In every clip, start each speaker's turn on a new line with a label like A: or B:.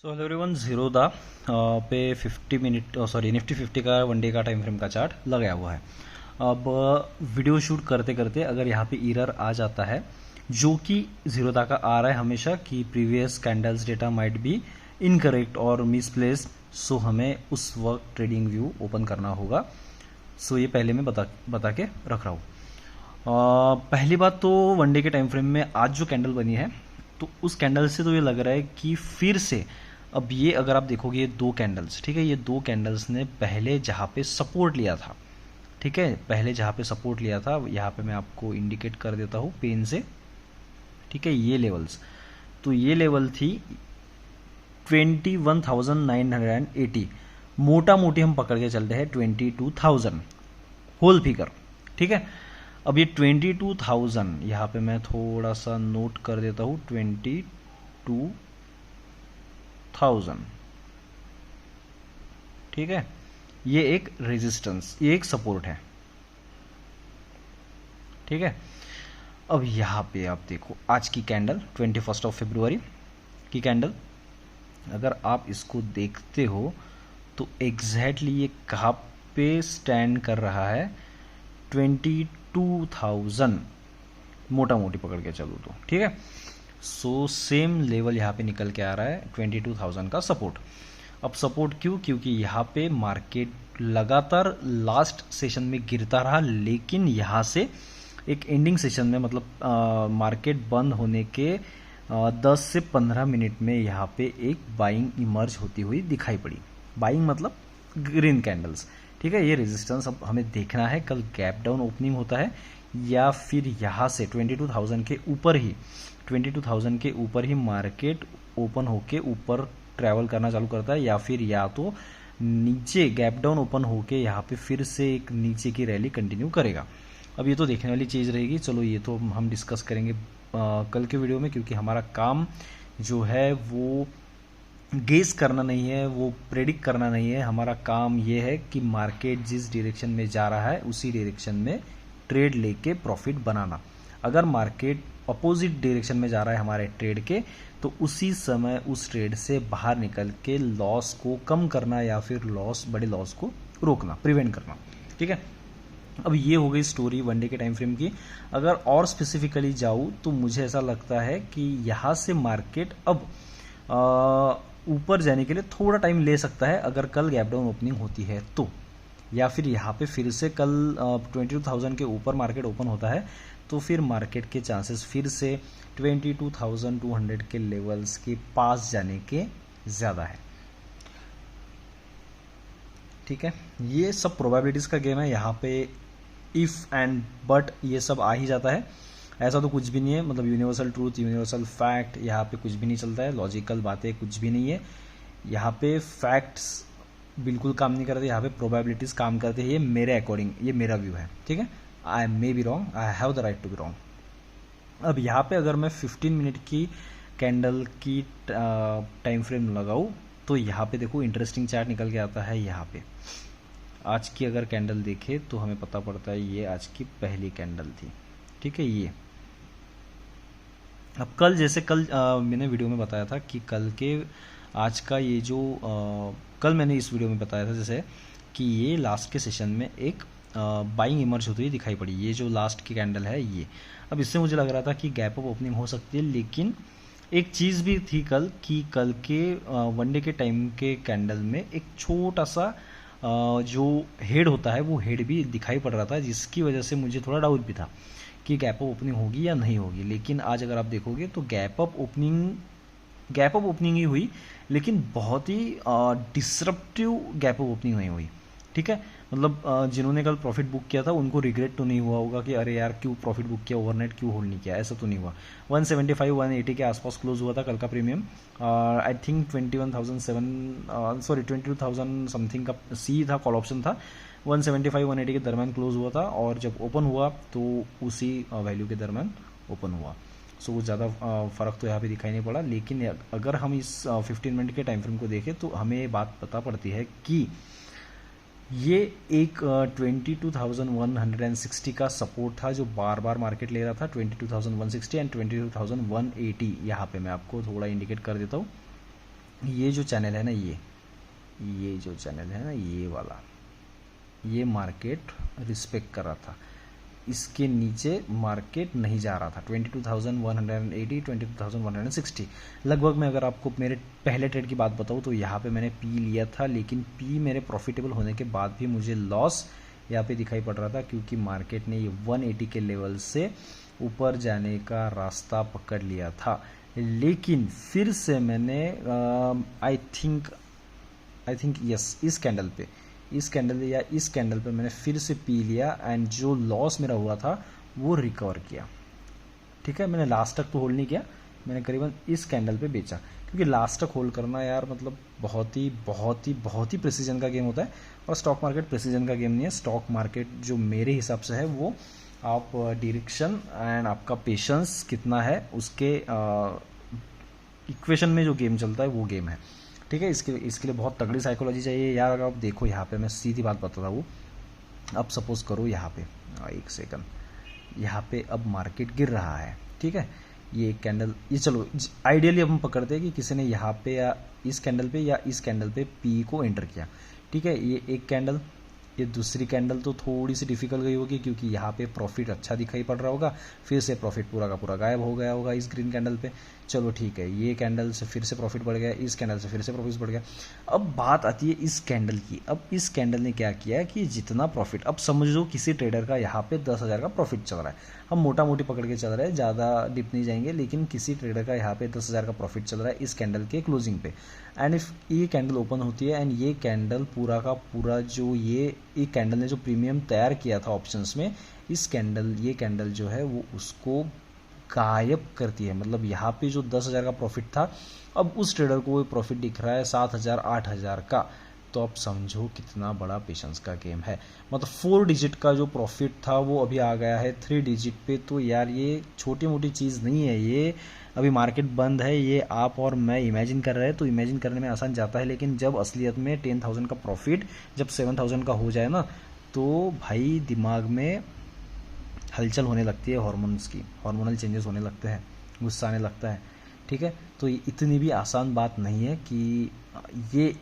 A: So hello everyone, Zerodha पे 50 minute Nifty 50 का one day का टाइम फ्रेम का चार्ट लगाया हुआ है। अब वीडियो शूट करते करते अगर यहाँ पे एरर आ जाता है जो कि जीरोदा का आ रहा है हमेशा कि previous candles data might be incorrect और मिसप्लेस्ड, सो हमें उस वक्त ट्रेडिंग व्यू ओपन करना होगा। सो ये पहले मैं बता के रख रहा हूँ। पहली बात तो वन डे के टाइम फ्रेम में आज जो कैंडल बनी है तो उस कैंडल से तो ये लग रहा है कि फिर से अब ये अगर आप देखोगे ये दो कैंडल्स, ठीक है, ये दो कैंडल्स ने पहले जहाँ पे सपोर्ट लिया था, ठीक है, पहले जहाँ पे सपोर्ट लिया था यहाँ पे मैं आपको इंडिकेट कर देता हूँ पेन से, ठीक है, ये लेवल्स, तो ये लेवल थी 21,980, मोटा मोटी हम पकड़ के चलते हैं 22,000 होल फिगर, ठीक है। अब ये 22,000 यहाँ पे मैं थोड़ा सा नोट कर देता हूँ 22,000, ठीक है, ये एक रेजिस्टेंस, ये एक सपोर्ट है, ठीक है। अब यहाँ पे आप देखो आज की कैंडल 21 फरवरी की कैंडल, अगर आप इसको देखते हो तो एग्जैक्टली ये कहाँ पे स्टैंड कर रहा है 22,000, मोटा मोटी पकड़ के चलो तो, ठीक है। सो सेम लेवल यहाँ पे निकल के आ रहा है 22,000 का सपोर्ट। अब सपोर्ट क्यों? क्योंकि यहाँ पे मार्केट लगातार लास्ट सेशन में गिरता रहा, लेकिन यहाँ से एक एंडिंग सेशन में मतलब मार्केट बंद होने के 10 से 15 मिनट में यहाँ पे एक बाइंग इमर्ज होती हुई दिखाई पड़ी। बाइंग मतलब ग्रीन कैंडल्स, ठीक है। ये रेजिस्टेंस अब हमें देखना है कल गैप डाउन ओपनिंग होता है या फिर यहाँ से 22,000 के ऊपर ही 22,000 के ऊपर ही मार्केट ओपन होके ऊपर ट्रैवल करना चालू करता है, या फिर या तो नीचे गैप डाउन ओपन होके यहाँ पे फिर से एक नीचे की रैली कंटिन्यू करेगा। अब ये तो देखने वाली चीज़ रहेगी, चलो ये तो हम डिस्कस करेंगे कल के वीडियो में, क्योंकि हमारा काम जो है वो गेस करना नहीं है, वो प्रेडिक्ट करना नहीं है। हमारा काम ये है कि मार्केट जिस डायरेक्शन में जा रहा है उसी डायरेक्शन में ट्रेड लेके प्रॉफिट बनाना। अगर मार्केट अपोजिट डायरेक्शन में जा रहा है हमारे ट्रेड के, तो उसी समय उस ट्रेड से बाहर निकल के लॉस को कम करना या फिर बड़े लॉस को रोकना, प्रिवेंट करना, ठीक है। अब ये हो गई स्टोरी वनडे के टाइम फ्रेम की। अगर और स्पेसिफिकली जाऊँ तो मुझे ऐसा लगता है कि यहाँ से मार्केट अब ऊपर जाने के लिए थोड़ा टाइम ले सकता है अगर कल गैप डाउन ओपनिंग होती है तो, या फिर यहाँ पे फिर से कल 22,000 के ऊपर मार्केट ओपन होता है तो फिर मार्केट के चांसेस फिर से 22,200 के लेवल्स के पास जाने के ज़्यादा है, ठीक है। ये सब प्रोबेबिलिटीज़ का गेम है, यहाँ पे इफ़ एंड बट ये सब आ ही जाता है। ऐसा तो कुछ भी नहीं है, मतलब यूनिवर्सल ट्रूथ, यूनिवर्सल फैक्ट यहाँ पे कुछ भी नहीं चलता है, लॉजिकल बातें कुछ भी नहीं है। यहाँ पे फैक्ट्स बिल्कुल काम नहीं करते, यहाँ पे प्रोबेबिलिटीज़ काम करते हैं। ये मेरे अकॉर्डिंग, ये मेरा व्यू है, ठीक है। I may be wrong, I have the right to be wrong. अब यहाँ पे अगर मैं 15 मिनट की कैंडल की टाइम फ्रेम लगाऊँ तो यहाँ पे देखो इंटरेस्टिंग चार्ट निकल के आता है। यहाँ पे आज की अगर कैंडल देखे तो हमें पता पड़ता है ये आज की पहली कैंडल थी, ठीक है। ये अब कल जैसे मैंने वीडियो में बताया था कि कल के आज का ये जो कल मैंने इस वीडियो में बताया था जैसे कि ये लास्ट के सेशन में एक बाइंग इमर्ज होती हुई दिखाई पड़ी, ये जो लास्ट की कैंडल है ये। अब इससे मुझे लग रहा था कि गैप अप ओपनिंग हो सकती है, लेकिन एक चीज़ भी थी कल कि कल के वनडे के टाइम के कैंडल में एक छोटा सा जो हेड होता है वो हेड भी दिखाई पड़ रहा था, जिसकी वजह से मुझे थोड़ा डाउट भी था कि गैप अप ओपनिंग होगी या नहीं होगी। लेकिन आज अगर आप देखोगे तो गैप अप ओपनिंग ही हुई, लेकिन बहुत ही डिसरप्टिव गैप अप ओपनिंग नहीं हुई, ठीक है। मतलब जिन्होंने कल प्रॉफिट बुक किया था उनको रिग्रेट तो नहीं हुआ होगा कि अरे यार क्यों प्रॉफिट बुक किया, ओवरनाइट क्यों होल्ड नहीं किया, ऐसा तो नहीं हुआ। 175-180 के आसपास क्लोज हुआ था कल का प्रीमियम। आई थिंक 22,000 समथिंग का सी था, कॉल ऑप्शन था। 175-180 के दरम्यान क्लोज हुआ था और जब ओपन हुआ तो उसी वैल्यू के दरम्यान ओपन हुआ। सो कुछ ज़्यादा फ़र्क तो यहाँ पे दिखाई नहीं पड़ा। लेकिन अगर हम इस 15 मिनट के टाइम फ्रेम को देखें तो हमें ये बात पता पड़ती है कि ये एक 22,160 का सपोर्ट था जो बार बार मार्केट ले रहा था, 22,160 एंड 22,180। यहाँ पे मैं आपको थोड़ा इंडिकेट कर देता हूँ ये जो चैनल है ना, ये जो चैनल है ना, ये वाला, ये मार्केट रिस्पेक्ट कर रहा था, इसके नीचे मार्केट नहीं जा रहा था। 22,180, 22,160 लगभग। मैं अगर आपको मेरे पहले ट्रेड की बात बताऊँ तो यहाँ पे मैंने पी लिया था, लेकिन पी मेरे प्रॉफिटेबल होने के बाद भी मुझे लॉस यहाँ पे दिखाई पड़ रहा था, क्योंकि मार्केट ने ये 180 के लेवल से ऊपर जाने का रास्ता पकड़ लिया था। लेकिन फिर से मैंने आई थिंक यस, इस कैंडल पे मैंने फिर से पी लिया, एंड जो लॉस मेरा हुआ था वो रिकवर किया। ठीक है, मैंने लास्ट तक तो होल्ड नहीं किया, मैंने करीबन इस कैंडल पे बेचा, क्योंकि लास्ट तक होल्ड करना यार मतलब बहुत ही प्रेसिजन का गेम होता है। और स्टॉक मार्केट प्रेसिजन का गेम नहीं है। स्टॉक मार्केट जो मेरे हिसाब से है वो आप डायरेक्शन एंड आपका पेशेंस कितना है उसके इक्वेशन में जो गेम चलता है वो गेम है। ठीक है, इसके लिए बहुत तगड़ी साइकोलॉजी चाहिए यार। अगर आप देखो यहाँ पे, मैं सीधी बात बताता हूँ, अब सपोज करो यहाँ पे, एक सेकंड, यहाँ पे अब मार्केट गिर रहा है। ठीक है, ये एक कैंडल, ये चलो आइडियली हम पकड़ते हैं कि किसी ने यहाँ पे या इस कैंडल पे पी को एंटर किया। ठीक है, ये एक कैंडल, ये दूसरी कैंडल तो थोड़ी सी डिफिकल्ट गई होगी, क्योंकि यहाँ पे प्रॉफिट अच्छा दिखाई पड़ रहा होगा, फिर से प्रॉफिट पूरा का पूरा गायब हो गया होगा इस ग्रीन कैंडल पे। चलो ठीक है, ये कैंडल से फिर से प्रॉफिट बढ़ गया, इस कैंडल से फिर से प्रॉफिट बढ़ गया। अब बात आती है इस कैंडल की। अब इस कैंडल ने क्या किया कि जितना प्रॉफिट, अब समझ लो किसी ट्रेडर का यहाँ पे 10,000 का प्रॉफिट चल रहा है, हम मोटा मोटी पकड़ के चल रहे हैं, ज़्यादा डिप नहीं जाएंगे, लेकिन किसी ट्रेडर का यहाँ पे 10,000 का प्रॉफिट चल रहा है इस कैंडल के क्लोजिंग पे। एंड इफ ये कैंडल ओपन होती है एंड ये कैंडल पूरा का पूरा जो ये कैंडल ने जो प्रीमियम तैयार किया था ऑप्शंस में, ये कैंडल जो है वो उसको गायब करती है। मतलब यहाँ पे जो 10,000 का प्रॉफिट था, अब उस ट्रेडर को वो प्रॉफिट दिख रहा है 7,000 8,000 का। तो आप समझो कितना बड़ा पेशेंस का गेम है। मतलब 4 डिजिट का जो प्रॉफिट था वो अभी आ गया है 3 डिजिट पे। तो यार ये छोटी मोटी चीज़ नहीं है, ये अभी मार्केट बंद है, ये आप और मैं इमेजिन कर रहे हैं तो इमेजिन करने में आसान जाता है, लेकिन जब असलियत में 10,000 का प्रॉफिट जब 7,000 का हो जाए ना, तो भाई दिमाग में हलचल होने लगती है, हार्मोनल चेंजेस होने लगते हैं, गुस्सा आने लगता है। ठीक है, तो ये इतनी भी आसान बात नहीं है कि ये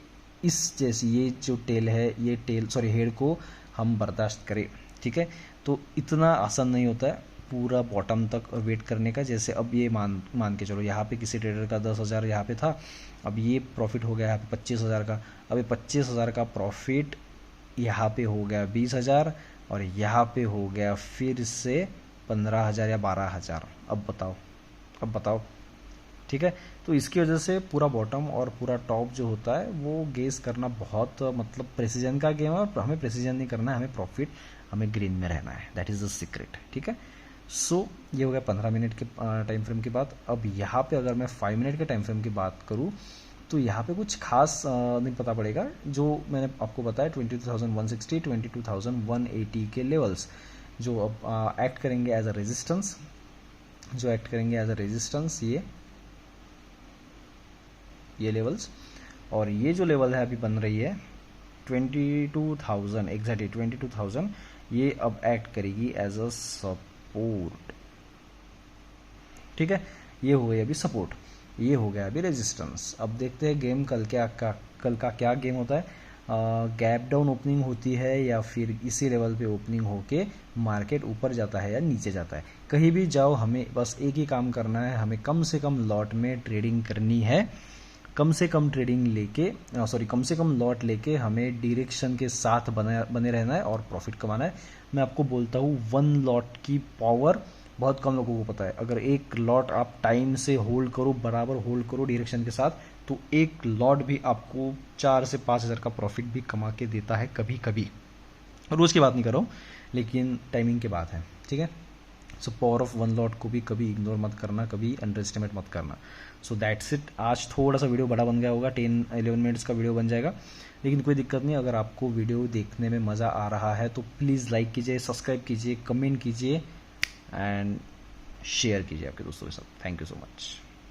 A: ये जो टेल है, ये हेड को हम बर्दाश्त करें। ठीक है, तो इतना आसान नहीं होता है पूरा बॉटम तक वेट करने का। जैसे अब ये मान के चलो, यहाँ पे किसी ट्रेडर का 10,000 यहाँ पे था, अब ये प्रॉफिट हो गया यहाँ पे 25,000 का। अब ये 25,000 का प्रॉफिट यहाँ पे हो गया 20,000, और यहाँ पे हो गया फिर से 15,000 या 12,000। अब बताओ। ठीक है, तो इसकी वजह से पूरा बॉटम और पूरा टॉप जो होता है वो गेस करना बहुत मतलब प्रेसिजन का गेम है, और हमें प्रेसिजन नहीं करना है, हमें प्रॉफिट, हमें ग्रीन में रहना है। That is the secret. ठीक है, सो ये हो गया 15 मिनट के टाइम फ्रेम की बात। अब यहाँ पे अगर मैं 5 मिनट के टाइम फ्रेम की बात करूँ तो यहाँ पे कुछ खास नहीं पता पड़ेगा। जो मैंने आपको बताया 22,160, 22,180 के लेवल्स जो अब एक्ट करेंगे एज अ रेजिस्टेंस, ये लेवल्स। और ये जो लेवल है अभी बन रही है 22,000, एग्जैक्टली 22,000, ये अब एक्ट करेगी एज अ सपोर्ट। ठीक है, ये हो गई अभी सपोर्ट, ये हो गया अभी रेजिस्टेंस। अब देखते हैं गेम कल का क्या गेम होता है। गैप डाउन ओपनिंग होती है या फिर इसी लेवल पे ओपनिंग होके मार्केट ऊपर जाता है या नीचे जाता है। कहीं भी जाओ, हमें बस एक ही काम करना है, हमें कम से कम लॉट में ट्रेडिंग करनी है, कम से कम लॉट लेके हमें डायरेक्शन के साथ बने रहना है और प्रॉफिट कमाना है। मैं आपको बोलता हूँ 1 लॉट की पावर बहुत कम लोगों को पता है। अगर एक लॉट आप टाइम से होल्ड करो, बराबर होल्ड करो डायरेक्शन के साथ, तो एक लॉट भी आपको 4 से 5,000 का प्रॉफिट भी कमा के देता है कभी कभी। रोज की बात नहीं कर रहा हूँ, लेकिन टाइमिंग की बात है। ठीक है, सो पावर ऑफ 1 लॉट को भी कभी इग्नोर मत करना, कभी अंडर एस्टिमेट मत करना। So that's it. आज थोड़ा सा वीडियो बड़ा बन गया होगा, 10-11 मिनट्स का वीडियो बन जाएगा, लेकिन कोई दिक्कत नहीं। अगर आपको वीडियो देखने में मज़ा आ रहा है तो प्लीज़ लाइक कीजिए, सब्सक्राइब कीजिए, कमेंट कीजिए एंड शेयर कीजिए आपके दोस्तों के साथ। Thank you so much.